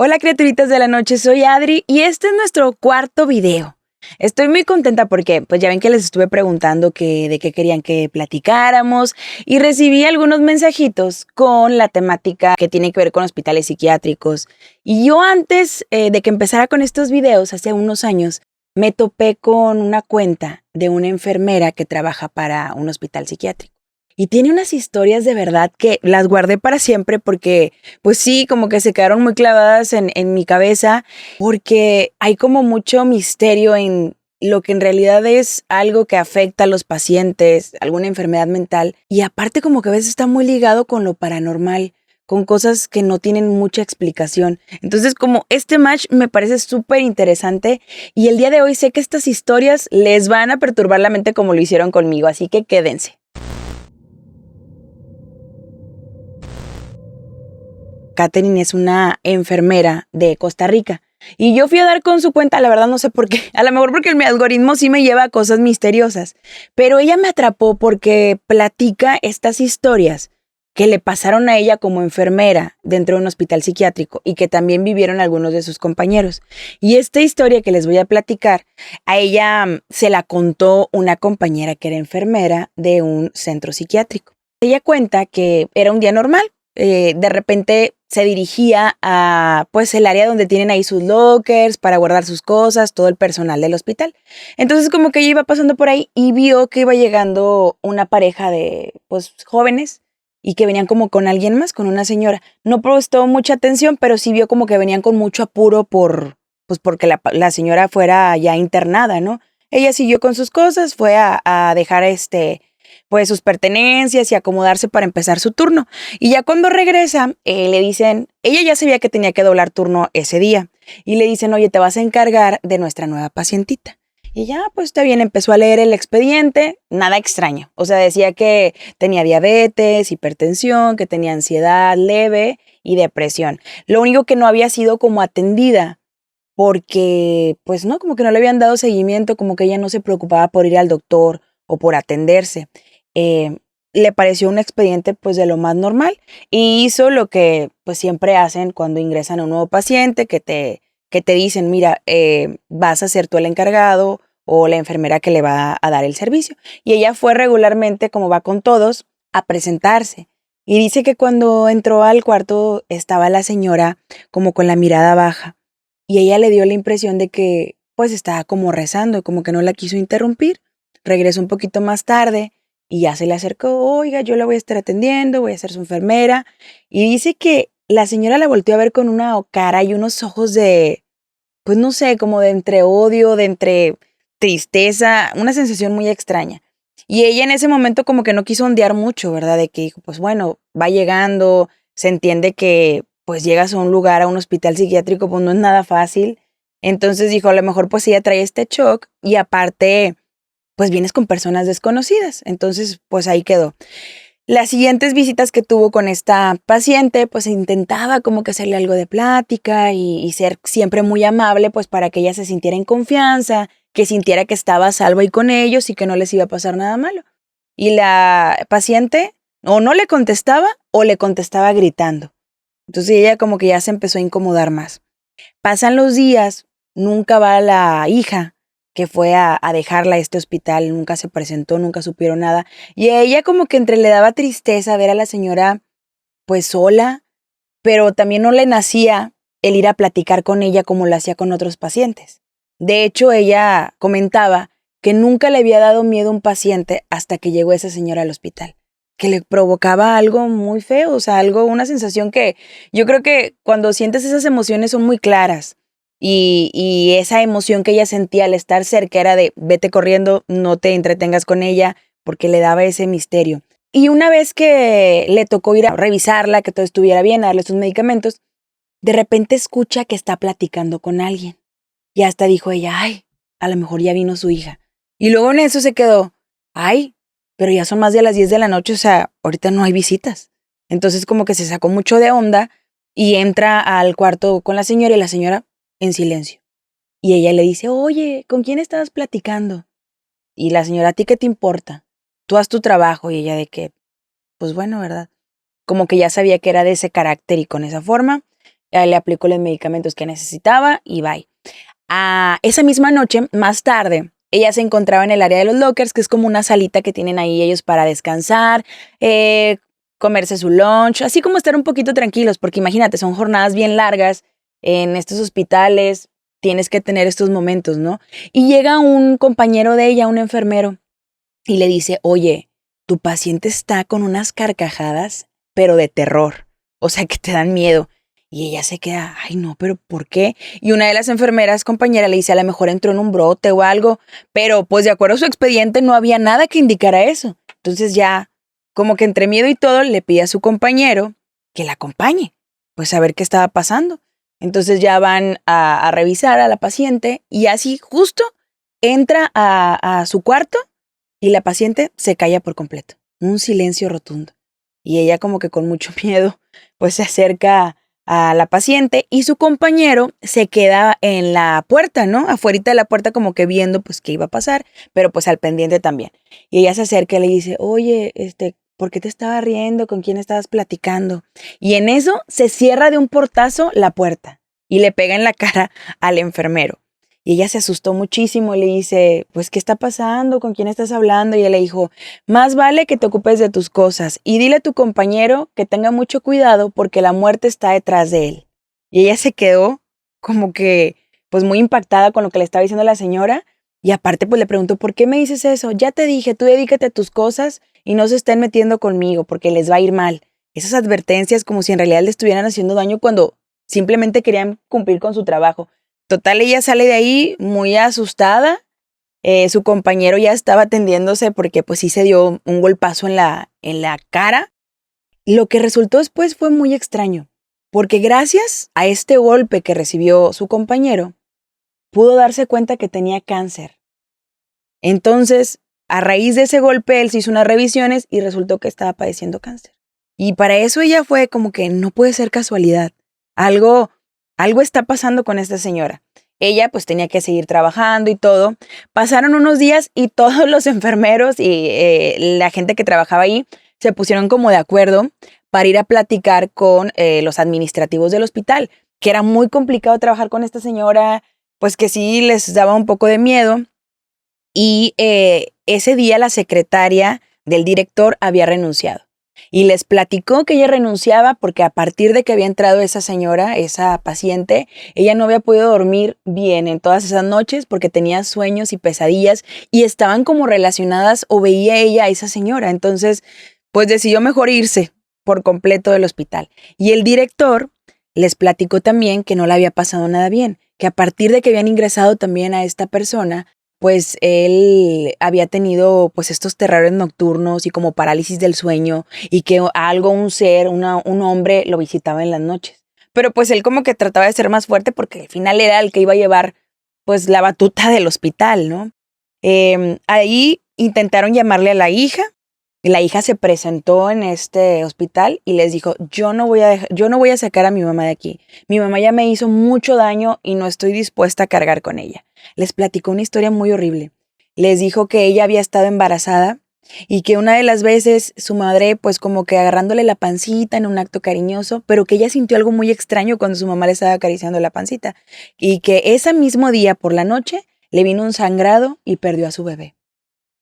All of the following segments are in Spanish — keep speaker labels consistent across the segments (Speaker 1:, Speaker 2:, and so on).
Speaker 1: Hola criaturitas de la noche, soy Adri y este es nuestro cuarto video. Estoy muy contenta porque pues ya ven que les estuve preguntando de qué querían que platicáramos y recibí algunos mensajitos con la temática que tiene que ver con hospitales psiquiátricos. Y yo antes de que empezara con estos videos, hace unos años, me topé con una cuenta de una enfermera que trabaja para un hospital psiquiátrico. Y tiene unas historias de verdad que las guardé para siempre porque, pues sí, como que se quedaron muy clavadas en mi cabeza porque hay como mucho misterio en lo que en realidad es algo que afecta a los pacientes, alguna enfermedad mental. Y aparte como que a veces está muy ligado con lo paranormal, con cosas que no tienen mucha explicación. Entonces como este match me parece súper interesante y el día de hoy sé que estas historias les van a perturbar la mente como lo hicieron conmigo, así que quédense. Katherine es una enfermera de Costa Rica y yo fui a dar con su cuenta, la verdad no sé por qué, a lo mejor porque mi algoritmo sí me lleva a cosas misteriosas, pero ella me atrapó porque platica estas historias que le pasaron a ella como enfermera dentro de un hospital psiquiátrico y que también vivieron algunos de sus compañeros. Y esta historia que les voy a platicar, a ella se la contó una compañera que era enfermera de un centro psiquiátrico. Ella cuenta que era un día normal. De repente se dirigía a pues el área donde tienen ahí sus lockers para guardar sus cosas, todo el personal del hospital. Entonces como que ella iba pasando por ahí y vio que iba llegando una pareja de pues jóvenes y que venían como con alguien más, con una señora. No prestó mucha atención, pero sí vio como que venían con mucho apuro porque la señora fuera ya internada, ¿no? Ella siguió con sus cosas, fue a dejar pues sus pertenencias y acomodarse para empezar su turno. Y ya cuando regresa, le dicen, ella ya sabía que tenía que doblar turno ese día. Y le dicen, oye, te vas a encargar de nuestra nueva pacientita. Y ya, pues está bien, empezó a leer el expediente, nada extraño. O sea, decía que tenía diabetes, hipertensión, que tenía ansiedad leve y depresión. Lo único que no había sido como atendida porque, pues no, como que no le habían dado seguimiento, como que ella no se preocupaba por ir al doctor o por atenderse. Eh, Le pareció un expediente pues de lo más normal y hizo lo que pues siempre hacen cuando ingresan a un nuevo paciente, que te dicen, mira, vas a ser tú el encargado o la enfermera que le va a dar el servicio. Y ella fue regularmente, como va con todos, a presentarse. Y dice que cuando entró al cuarto estaba la señora como con la mirada baja y ella le dio la impresión de que pues estaba como rezando y como que no la quiso interrumpir. Regresó un poquito más tarde y ya se le acercó, oiga, yo la voy a estar atendiendo, voy a ser su enfermera. Y dice que la señora la volteó a ver con una cara y unos ojos de, pues no sé, como de entre odio, de entre tristeza, una sensación muy extraña. Y ella en ese momento como que no quiso ondear mucho, ¿verdad? De que dijo, pues bueno, va llegando, se entiende que pues llegas a un lugar, a un hospital psiquiátrico, pues no es nada fácil. Entonces dijo, a lo mejor pues ella trae este shock y aparte pues vienes con personas desconocidas. Entonces, pues ahí quedó. Las siguientes visitas que tuvo con esta paciente, pues intentaba como que hacerle algo de plática y ser siempre muy amable, pues para que ella se sintiera en confianza, que sintiera que estaba a salvo ahí con ellos y que no les iba a pasar nada malo. Y la paciente o no le contestaba o le contestaba gritando. Entonces ella como que ya se empezó a incomodar más. Pasan los días, nunca va la hija que fue a dejarla a este hospital, nunca se presentó, nunca supieron nada. Y a ella como que entre le daba tristeza ver a la señora pues sola, pero también no le nacía el ir a platicar con ella como lo hacía con otros pacientes. De hecho, ella comentaba que nunca le había dado miedo a un paciente hasta que llegó esa señora al hospital, que le provocaba algo muy feo, o sea, una sensación que yo creo que cuando sientes esas emociones son muy claras. Y esa emoción que ella sentía al estar cerca era de vete corriendo, no te entretengas con ella, porque le daba ese misterio. Y una vez que le tocó ir a revisarla, que todo estuviera bien, a darle sus medicamentos, de repente escucha que está platicando con alguien. Y hasta dijo ella, ay, a lo mejor ya vino su hija. Y luego en eso se quedó, ay, pero ya son más de las 10 de la noche, o sea, ahorita no hay visitas. Entonces como que se sacó mucho de onda y entra al cuarto con la señora y la señora en silencio. Y ella le dice, oye, ¿con quién estabas platicando? Y la señora, ¿a ti qué te importa? Tú haz tu trabajo. Y ella de que, pues bueno, ¿verdad? Como que ya sabía que era de ese carácter y con esa forma. le aplicó los medicamentos que necesitaba y bye. Esa misma noche, más tarde, ella se encontraba en el área de los lockers, que es como una salita que tienen ahí ellos para descansar, comerse su lunch, así como estar un poquito tranquilos, porque imagínate, son jornadas bien largas en estos hospitales, tienes que tener estos momentos, ¿no? Y llega un compañero de ella, un enfermero, y le dice, oye, tu paciente está con unas carcajadas, pero de terror, o sea, que te dan miedo. Y ella se queda, ay no, pero ¿por qué? Y una de las enfermeras compañera le dice, a lo mejor entró en un brote o algo, pero pues de acuerdo a su expediente no había nada que indicara eso. Entonces ya, como que entre miedo y todo, le pide a su compañero que la acompañe, pues a ver qué estaba pasando. Entonces ya van a revisar a la paciente y así justo entra a su cuarto y la paciente se calla por completo. Un silencio rotundo. Y ella como que con mucho miedo pues se acerca a la paciente y su compañero se queda en la puerta, ¿no? Afuerita de la puerta como que viendo pues qué iba a pasar, pero pues al pendiente también. Y ella se acerca y le dice, oye, ¿por qué te estabas riendo? ¿Con quién estabas platicando? Y en eso se cierra de un portazo la puerta y le pega en la cara al enfermero. Y ella se asustó muchísimo y le dice, pues, ¿qué está pasando? ¿Con quién estás hablando? Y él le dijo, más vale que te ocupes de tus cosas y dile a tu compañero que tenga mucho cuidado porque la muerte está detrás de él. Y ella se quedó como que, pues, muy impactada con lo que le estaba diciendo la señora. Y aparte, pues, le preguntó, ¿por qué me dices eso? Ya te dije, tú dedícate a tus cosas y no se estén metiendo conmigo porque les va a ir mal. Esas advertencias como si en realidad le estuvieran haciendo daño cuando simplemente querían cumplir con su trabajo. Total, ella sale de ahí muy asustada. Su compañero ya estaba atendiéndose porque pues sí se dio un golpazo en la cara. Lo que resultó después fue muy extraño, porque gracias a este golpe que recibió su compañero, pudo darse cuenta que tenía cáncer. Entonces, a raíz de ese golpe, él se hizo unas revisiones y resultó que estaba padeciendo cáncer. Y para eso ella fue como que no puede ser casualidad. Algo está pasando con esta señora. Ella pues tenía que seguir trabajando y todo. Pasaron unos días y todos los enfermeros y la gente que trabajaba ahí se pusieron como de acuerdo para ir a platicar con los administrativos del hospital, que era muy complicado trabajar con esta señora, pues que sí les daba un poco de miedo. Y ese día la secretaria del director había renunciado. Y les platicó que ella renunciaba porque a partir de que había entrado esa señora, esa paciente, ella no había podido dormir bien en todas esas noches porque tenía sueños y pesadillas y estaban como relacionadas o veía ella a esa señora. Entonces, pues decidió mejor irse por completo del hospital. Y el director les platicó también que no le había pasado nada bien, que a partir de que habían ingresado también a esta persona, pues él había tenido pues estos terrores nocturnos y como parálisis del sueño y que un ser, un hombre lo visitaba en las noches. Pero pues él como que trataba de ser más fuerte porque al final era el que iba a llevar pues la batuta del hospital, ¿no? Ahí intentaron llamarle a la hija. La hija se presentó en este hospital y les dijo, yo no voy a sacar a mi mamá de aquí. Mi mamá ya me hizo mucho daño y no estoy dispuesta a cargar con ella. Les platicó una historia muy horrible. Les dijo que ella había estado embarazada y que una de las veces su madre pues como que agarrándole la pancita en un acto cariñoso, pero que ella sintió algo muy extraño cuando su mamá le estaba acariciando la pancita y que ese mismo día por la noche le vino un sangrado y perdió a su bebé.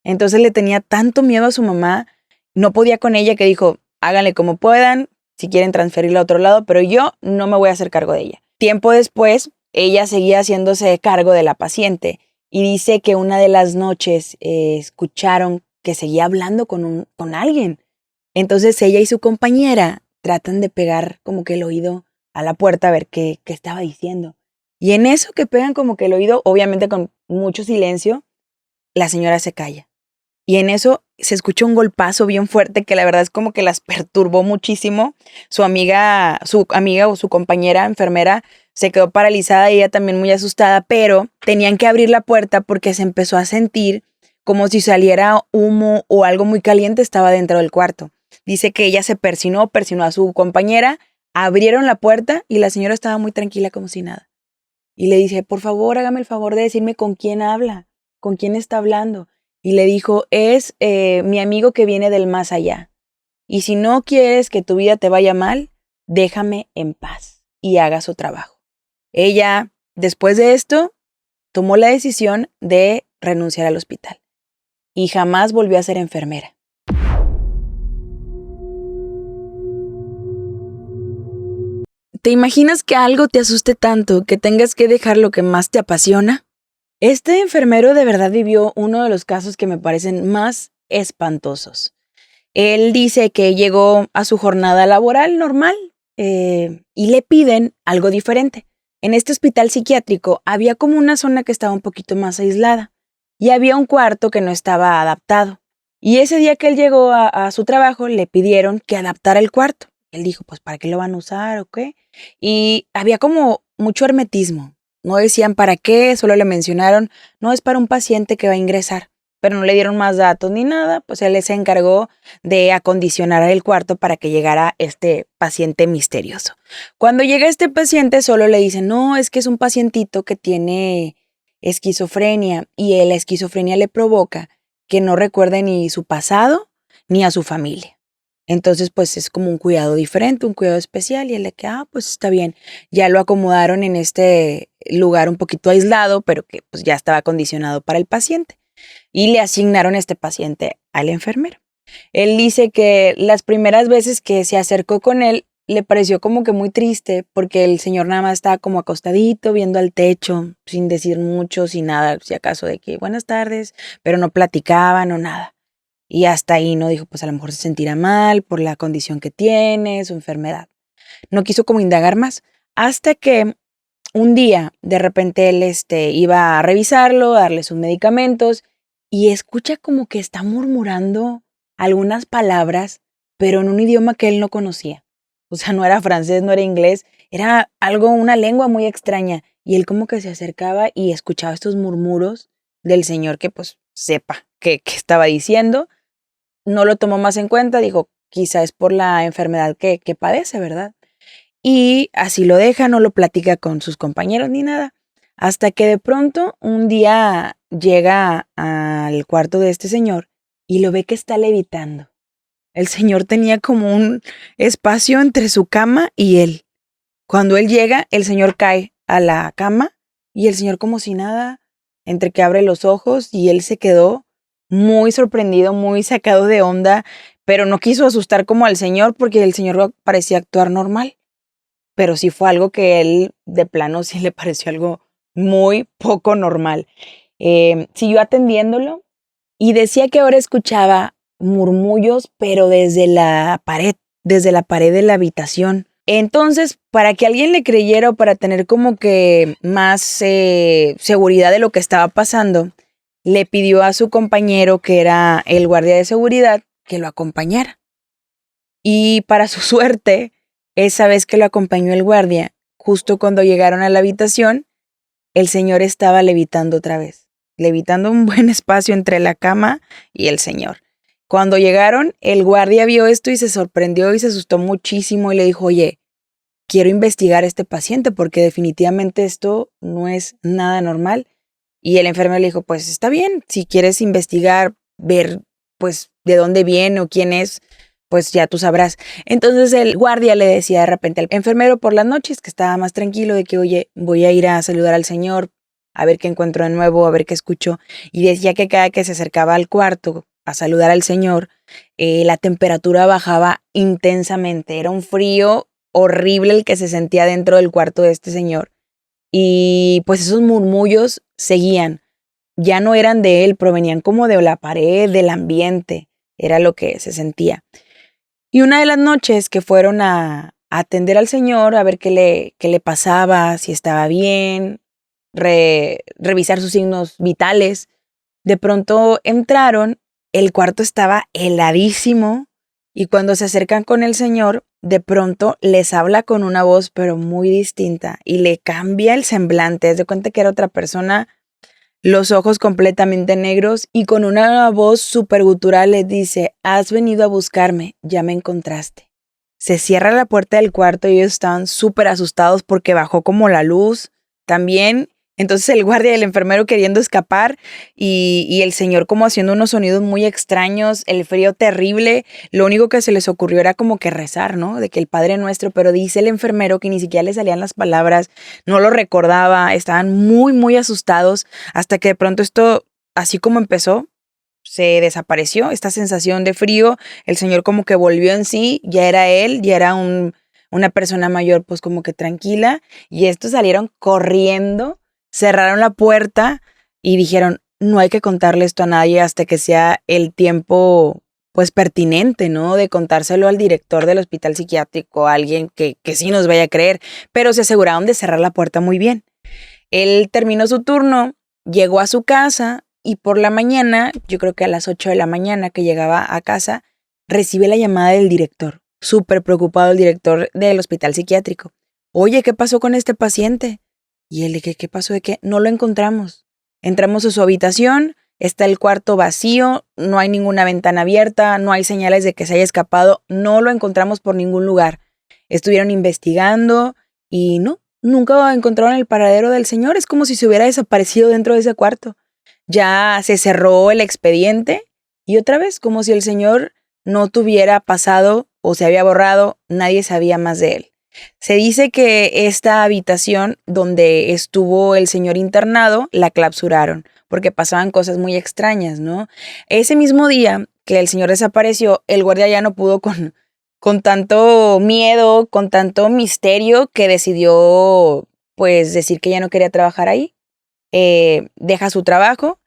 Speaker 1: Entonces le tenía tanto miedo a su mamá, no podía con ella que dijo, háganle como puedan, si quieren transferirla a otro lado, pero yo no me voy a hacer cargo de ella. Tiempo después, ella seguía haciéndose cargo de la paciente y dice que una de las noches escucharon que seguía hablando con alguien. Entonces ella y su compañera tratan de pegar como que el oído a la puerta a ver qué estaba diciendo. Y en eso que pegan como que el oído, obviamente con mucho silencio, la señora se calla. Y en eso se escuchó un golpazo bien fuerte que la verdad es como que las perturbó muchísimo. Su amiga o su compañera enfermera se quedó paralizada y ella también muy asustada, pero tenían que abrir la puerta porque se empezó a sentir como si saliera humo o algo muy caliente estaba dentro del cuarto. Dice que ella se persinó a su compañera, abrieron la puerta y la señora estaba muy tranquila como si nada. Y le dice, por favor, hágame el favor de decirme con quién habla, con quién está hablando. Y le dijo, es mi amigo que viene del más allá. Y si no quieres que tu vida te vaya mal, déjame en paz. y haga su trabajo. Ella, después de esto, tomó la decisión de renunciar al hospital y jamás volvió a ser enfermera. ¿Te imaginas que algo te asuste tanto que tengas que dejar lo que más te apasiona? Este enfermero de verdad vivió uno de los casos que me parecen más espantosos. Él dice que llegó a su jornada laboral normal y le piden algo diferente. En este hospital psiquiátrico había como una zona que estaba un poquito más aislada y había un cuarto que no estaba adaptado. Y ese día que él llegó a su trabajo le pidieron que adaptara el cuarto. Él dijo, pues ¿para qué lo van a usar o qué? Y había como mucho hermetismo. No decían para qué, solo le mencionaron, no es para un paciente que va a ingresar, pero no le dieron más datos ni nada, pues él se encargó de acondicionar el cuarto para que llegara este paciente misterioso. Cuando llega este paciente solo le dicen, no, es que es un pacientito que tiene esquizofrenia y la esquizofrenia le provoca que no recuerde ni su pasado ni a su familia. Entonces, pues es como un cuidado diferente, un cuidado especial y él de que, pues está bien. Ya lo acomodaron en este lugar un poquito aislado, pero que pues ya estaba acondicionado para el paciente. Y le asignaron este paciente al enfermero. Él dice que las primeras veces que se acercó con él, le pareció como que muy triste porque el señor nada más estaba como acostadito, viendo al techo, sin decir mucho, sin nada, si acaso de que buenas tardes, pero no platicaban o nada. Y hasta ahí, ¿no? Dijo, pues a lo mejor se sentirá mal por la condición que tiene, su enfermedad. No quiso como indagar más. Hasta que un día, de repente, él iba a revisarlo, a darle sus medicamentos, y escucha como que está murmurando algunas palabras, pero en un idioma que él no conocía. O sea, no era francés, no era inglés, era algo, una lengua muy extraña. Y él como que se acercaba y escuchaba estos murmuros del señor que pues sepa qué estaba diciendo. No lo tomó más en cuenta, dijo, quizá es por la enfermedad que padece, ¿verdad? Y así lo deja, no lo platica con sus compañeros ni nada. Hasta que de pronto un día llega al cuarto de este señor y lo ve que está levitando. El señor tenía como un espacio entre su cama y él. Cuando él llega, el señor cae a la cama y el señor como si nada, entre que abre los ojos y él se quedó muy sorprendido, muy sacado de onda, pero no quiso asustar como al señor porque el señor parecía actuar normal. Pero sí fue algo que él de plano sí le pareció algo muy poco normal. Siguió atendiéndolo y decía que ahora escuchaba murmullos, pero desde la pared de la habitación. Entonces, para que alguien le creyera o para tener como que más seguridad de lo que estaba pasando, le pidió a su compañero, que era el guardia de seguridad, que lo acompañara. Y para su suerte, esa vez que lo acompañó el guardia, justo cuando llegaron a la habitación, el señor estaba levitando otra vez, levitando un buen espacio entre la cama y el señor. Cuando llegaron, el guardia vio esto y se sorprendió y se asustó muchísimo y le dijo, oye, quiero investigar a este paciente porque definitivamente esto no es nada normal. Y el enfermero le dijo, pues está bien, si quieres investigar, ver pues de dónde viene o quién es, pues ya tú sabrás. Entonces el guardia le decía de repente al enfermero por las noches que estaba más tranquilo de que, oye, voy a ir a saludar al señor, a ver qué encuentro de nuevo, a ver qué escucho. Y decía que cada que se acercaba al cuarto a saludar al señor, la temperatura bajaba intensamente. Era un frío horrible el que se sentía dentro del cuarto de este señor. Y pues esos murmullos seguían. Ya no eran de él, provenían como de la pared, del ambiente. Era lo que se sentía. Y una de las noches que fueron a atender al señor, a ver qué le pasaba, si estaba bien, revisar sus signos vitales, de pronto entraron, el cuarto estaba heladísimo y cuando se acercan con el señor, de pronto les habla con una voz pero muy distinta y le cambia el semblante. Haz de cuenta que era otra persona, los ojos completamente negros y con una voz súper gutural les dice, has venido a buscarme, ya me encontraste. Se cierra la puerta del cuarto y ellos estaban súper asustados porque bajó como la luz. También Entonces el guardia y el enfermero queriendo escapar y el señor como haciendo unos sonidos muy extraños, el frío terrible. Lo único que se les ocurrió era como que rezar, ¿no? De que el Padre Nuestro, pero dice el enfermero que ni siquiera le salían las palabras, no lo recordaba, estaban muy, muy asustados hasta que de pronto esto, así como empezó, se desapareció esta sensación de frío, el señor como que volvió en sí, ya era él, ya era una persona mayor pues como que tranquila y estos salieron corriendo, cerraron la puerta y dijeron, no hay que contarle esto a nadie hasta que sea el tiempo pues pertinente, ¿no? De contárselo al director del hospital psiquiátrico, a alguien que sí nos vaya a creer, pero se aseguraron de cerrar la puerta muy bien. Él terminó su turno, llegó a su casa y por la mañana, yo creo que a las 8 de la mañana que llegaba a casa, recibe la llamada del director. Súper preocupado el director del hospital psiquiátrico. Oye, ¿qué pasó con este paciente? Y él, ¿qué pasó de qué? No lo encontramos. Entramos a su habitación, está el cuarto vacío, no hay ninguna ventana abierta, no hay señales de que se haya escapado, no lo encontramos por ningún lugar. Estuvieron investigando y no, nunca encontraron el paradero del señor. Es como si se hubiera desaparecido dentro de ese cuarto. Ya se cerró el expediente y otra vez, como si el señor no tuviera pasado o se había borrado, nadie sabía más de él. Se dice que esta habitación donde estuvo el señor internado la clausuraron porque pasaban cosas muy extrañas, ¿no? Ese mismo día que el señor desapareció, el guardia ya no pudo con tanto miedo, con tanto misterio que decidió pues decir que ya no quería trabajar ahí. Deja su trabajo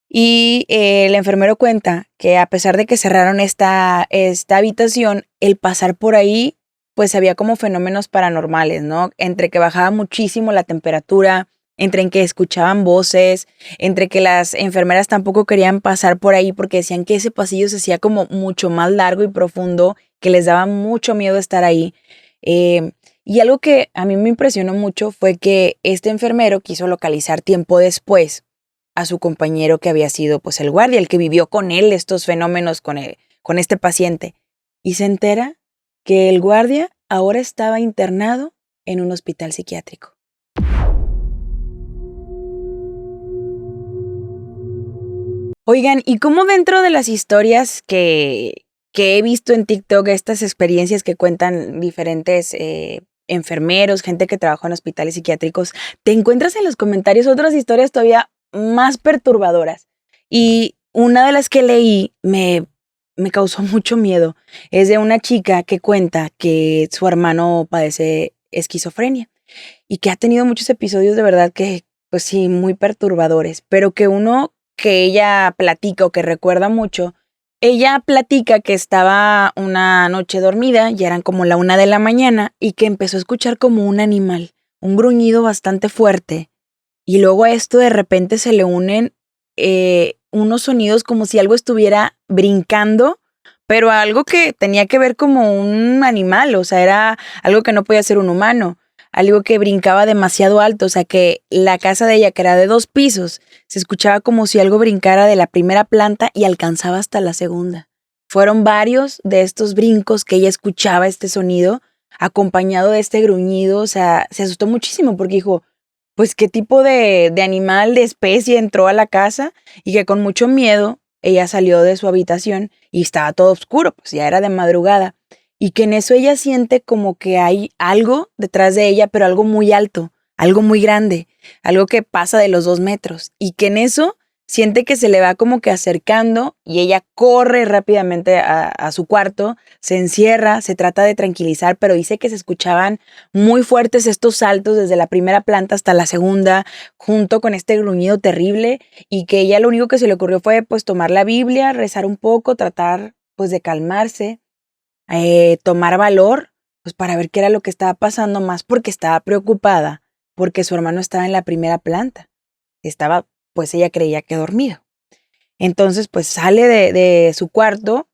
Speaker 1: y el enfermero cuenta que a pesar de que cerraron esta habitación, el pasar por ahí, pues había como fenómenos paranormales, ¿no? Entre que bajaba muchísimo la temperatura, entre en que escuchaban voces, entre que las enfermeras tampoco querían pasar por ahí porque decían que ese pasillo se hacía como mucho más largo y profundo, que les daba mucho miedo estar ahí. Y algo que a mí me impresionó mucho fue que este enfermero quiso localizar tiempo después a su compañero que había sido pues el guardia, el que vivió con él estos fenómenos con este paciente. Y se entera que el guardia ahora estaba internado en un hospital psiquiátrico. Oigan, ¿y cómo dentro de las historias que he visto en TikTok, estas experiencias que cuentan diferentes enfermeros, gente que trabaja en hospitales psiquiátricos, te encuentras en los comentarios otras historias todavía más perturbadoras? Y una de las que leí me causó mucho miedo. Es de una chica que cuenta que su hermano padece esquizofrenia y que ha tenido muchos episodios de verdad que, pues sí, muy perturbadores, pero que uno que ella platica o que recuerda mucho, ella platica que estaba una noche dormida, ya eran como la 1 de la mañana, y que empezó a escuchar como un animal, un gruñido bastante fuerte, y luego a esto de repente se le unen unos sonidos como si algo estuviera brincando, pero algo que tenía que ver como un animal, o sea, era algo que no podía ser un humano, algo que brincaba demasiado alto, o sea, que la casa de ella, que era de 2 pisos, se escuchaba como si algo brincara de la primera planta y alcanzaba hasta la segunda. Fueron varios de estos brincos que ella escuchaba este sonido, acompañado de este gruñido, o sea, se asustó muchísimo porque dijo, pues qué tipo de animal, de especie entró a la casa y que con mucho miedo ella salió de su habitación y estaba todo oscuro, pues ya era de madrugada. Y que en eso ella siente como que hay algo detrás de ella, pero algo muy alto, algo muy grande, algo que pasa de los 2 metros. Y que en eso siente que se le va como que acercando y ella corre rápidamente a su cuarto, se encierra, se trata de tranquilizar, pero dice que se escuchaban muy fuertes estos saltos desde la primera planta hasta la segunda, junto con este gruñido terrible, y que ella lo único que se le ocurrió fue pues tomar la Biblia, rezar un poco, tratar pues de calmarse, tomar valor, pues para ver qué era lo que estaba pasando, más porque estaba preocupada, porque su hermano estaba en la primera planta. Estaba, pues ella creía que dormido. Entonces, pues sale de su cuarto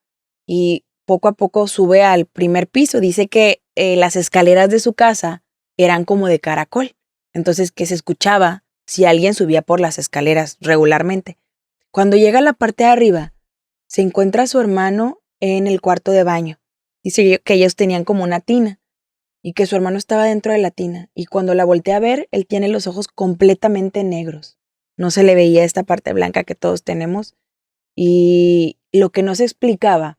Speaker 1: y poco a poco sube al primer piso. Dice que las escaleras de su casa eran como de caracol. Entonces, que se escuchaba si alguien subía por las escaleras regularmente. Cuando llega a la parte de arriba, se encuentra a su hermano en el cuarto de baño. Dice que ellos tenían como una tina y que su hermano estaba dentro de la tina. Y cuando la volteé a ver, él tiene los ojos completamente negros. No se le veía esta parte blanca que todos tenemos. Y lo que no se explicaba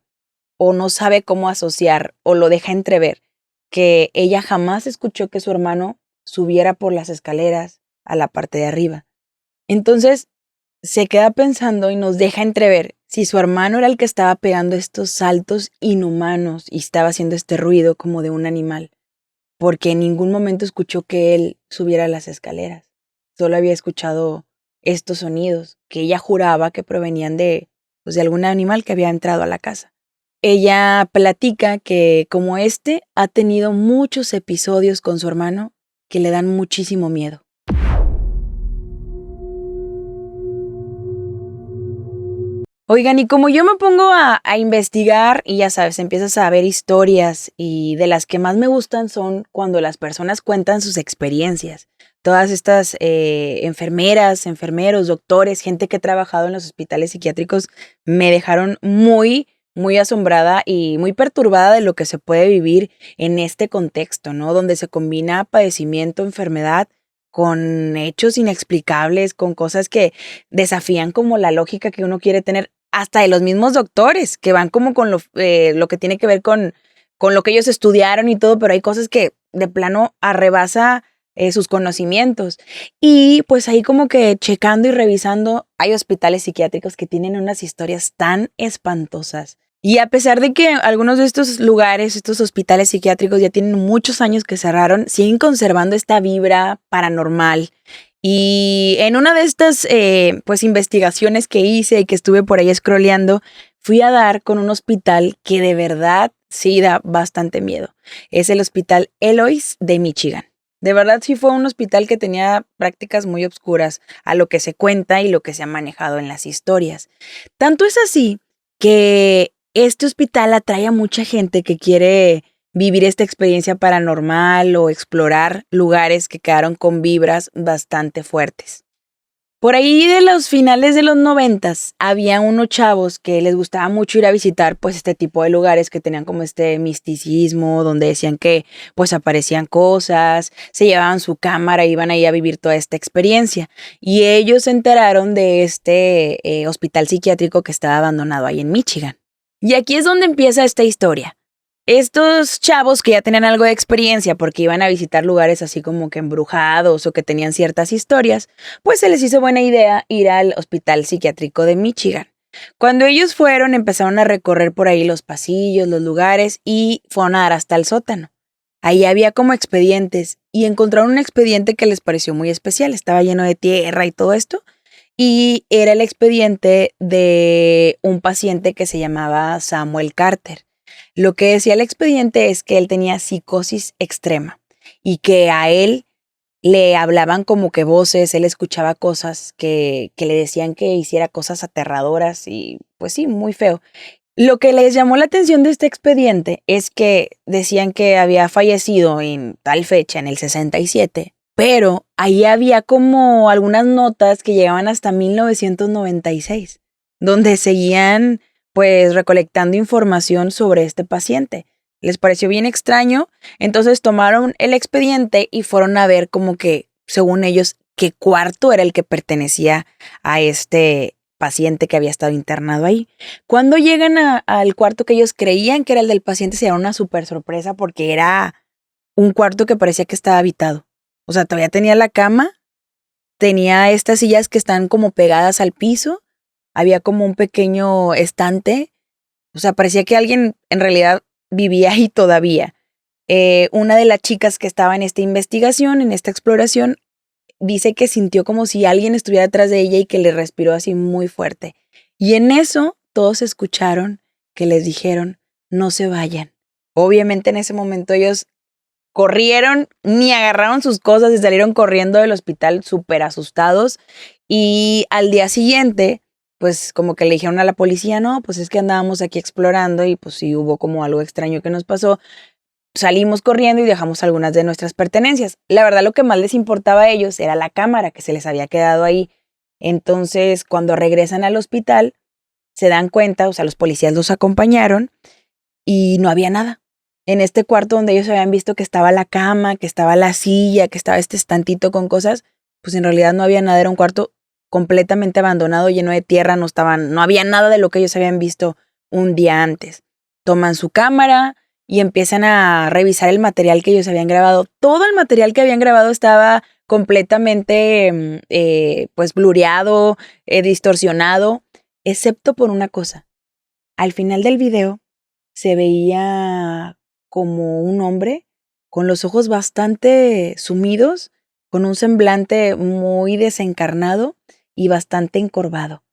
Speaker 1: o no sabe cómo asociar o lo deja entrever, que ella jamás escuchó que su hermano subiera por las escaleras a la parte de arriba. Entonces se queda pensando y nos deja entrever si su hermano era el que estaba pegando estos saltos inhumanos y estaba haciendo este ruido como de un animal, porque en ningún momento escuchó que él subiera las escaleras. Solo había escuchado estos sonidos que ella juraba que provenían pues, de algún animal que había entrado a la casa. Ella platica que como ha tenido muchos episodios con su hermano que le dan muchísimo miedo. Oigan, y como yo me pongo a investigar y ya sabes, empiezas a ver historias y de las que más me gustan son cuando las personas cuentan sus experiencias. Todas estas enfermeras, enfermeros, doctores, gente que ha trabajado en los hospitales psiquiátricos me dejaron muy, muy asombrada y muy perturbada de lo que se puede vivir en este contexto, ¿no? Donde se combina padecimiento, enfermedad con hechos inexplicables, con cosas que desafían como la lógica que uno quiere tener hasta de los mismos doctores, que van como con lo que tiene que ver con lo que ellos estudiaron y todo, pero hay cosas que de plano arrebasa sus conocimientos. Y pues ahí como que checando y revisando, hay hospitales psiquiátricos que tienen unas historias tan espantosas. Y a pesar de que algunos de estos lugares, estos hospitales psiquiátricos ya tienen muchos años que cerraron, siguen conservando esta vibra paranormal. Y en una de estas pues investigaciones que hice y que estuve por ahí scrolleando, fui a dar con un hospital que de verdad sí da bastante miedo. Es el Hospital Eloise de Michigan. De verdad sí fue un hospital que tenía prácticas muy obscuras a lo que se cuenta y lo que se ha manejado en las historias. Tanto es así que este hospital atrae a mucha gente que quiere vivir esta experiencia paranormal o explorar lugares que quedaron con vibras bastante fuertes. Por ahí de los finales de los 90 había unos chavos que les gustaba mucho ir a visitar pues este tipo de lugares que tenían como este misticismo, donde decían que pues aparecían cosas, se llevaban su cámara, iban ahí a vivir toda esta experiencia. Y ellos se enteraron de este hospital psiquiátrico que estaba abandonado ahí en Michigan. Y aquí es donde empieza esta historia. Estos chavos que ya tenían algo de experiencia porque iban a visitar lugares así como que embrujados o que tenían ciertas historias, pues se les hizo buena idea ir al Hospital Psiquiátrico de Michigan. Cuando ellos fueron, empezaron a recorrer por ahí los pasillos, los lugares y fueron a dar hasta el sótano. Ahí había como expedientes y encontraron un expediente que les pareció muy especial. Estaba lleno de tierra y todo esto. Y era el expediente de un paciente que se llamaba Samuel Carter. Lo que decía el expediente es que él tenía psicosis extrema y que a él le hablaban como que voces, él escuchaba cosas que le decían que hiciera cosas aterradoras y pues sí, muy feo. Lo que les llamó la atención de este expediente es que decían que había fallecido en tal fecha, en el 67, pero ahí había como algunas notas que llegaban hasta 1996, donde seguían pues recolectando información sobre este paciente. Les pareció bien extraño, entonces tomaron el expediente y fueron a ver como que, según ellos, qué cuarto era el que pertenecía a este paciente que había estado internado ahí. Cuando llegan al cuarto que ellos creían que era el del paciente, se dieron una súper sorpresa porque era un cuarto que parecía que estaba habitado. O sea, todavía tenía la cama, tenía estas sillas que están como pegadas al piso, había como un pequeño estante. O sea, parecía que alguien en realidad vivía ahí todavía. Una de las chicas que estaba en esta investigación, en esta exploración, dice que sintió como si alguien estuviera detrás de ella y que le respiró así muy fuerte. Y en eso todos escucharon que les dijeron, no se vayan. Obviamente en ese momento ellos corrieron, ni agarraron sus cosas y salieron corriendo del hospital súper asustados. Y al día siguiente, pues como que le dijeron a la policía, no, pues es que andábamos aquí explorando y pues sí hubo como algo extraño que nos pasó. Salimos corriendo y dejamos algunas de nuestras pertenencias. La verdad, lo que más les importaba a ellos era la cámara que se les había quedado ahí. Entonces, cuando regresan al hospital, se dan cuenta, o sea, los policías los acompañaron y no había nada. en este cuarto donde ellos habían visto que estaba la cama, que estaba la silla, que estaba este estantito con cosas, pues en realidad no había nada, era un cuarto completamente abandonado, lleno de tierra, no había nada de lo que ellos habían visto un día antes. Toman su cámara y empiezan a revisar el material que ellos habían grabado. Todo el material que habían grabado estaba completamente pues blureado, distorsionado, excepto por una cosa. Al final del video se veía como un hombre con los ojos bastante sumidos, con un semblante muy desencarnado y bastante encorvado.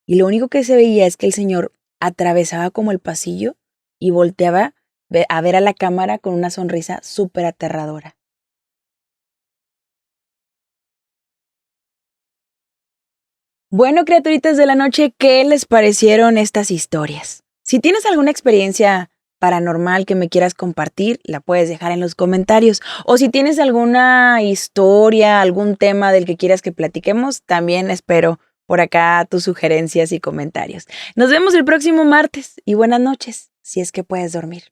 Speaker 1: Y lo único que se veía es que el señor atravesaba como el pasillo y volteaba a ver a la cámara con una sonrisa súper aterradora. Bueno, criaturitas de la noche, ¿qué les parecieron estas historias? Si tienes alguna experiencia paranormal que me quieras compartir, la puedes dejar en los comentarios. O si tienes alguna historia, algún tema del que quieras que platiquemos, también espero por acá tus sugerencias y comentarios. Nos vemos el próximo martes y buenas noches, si es que puedes dormir.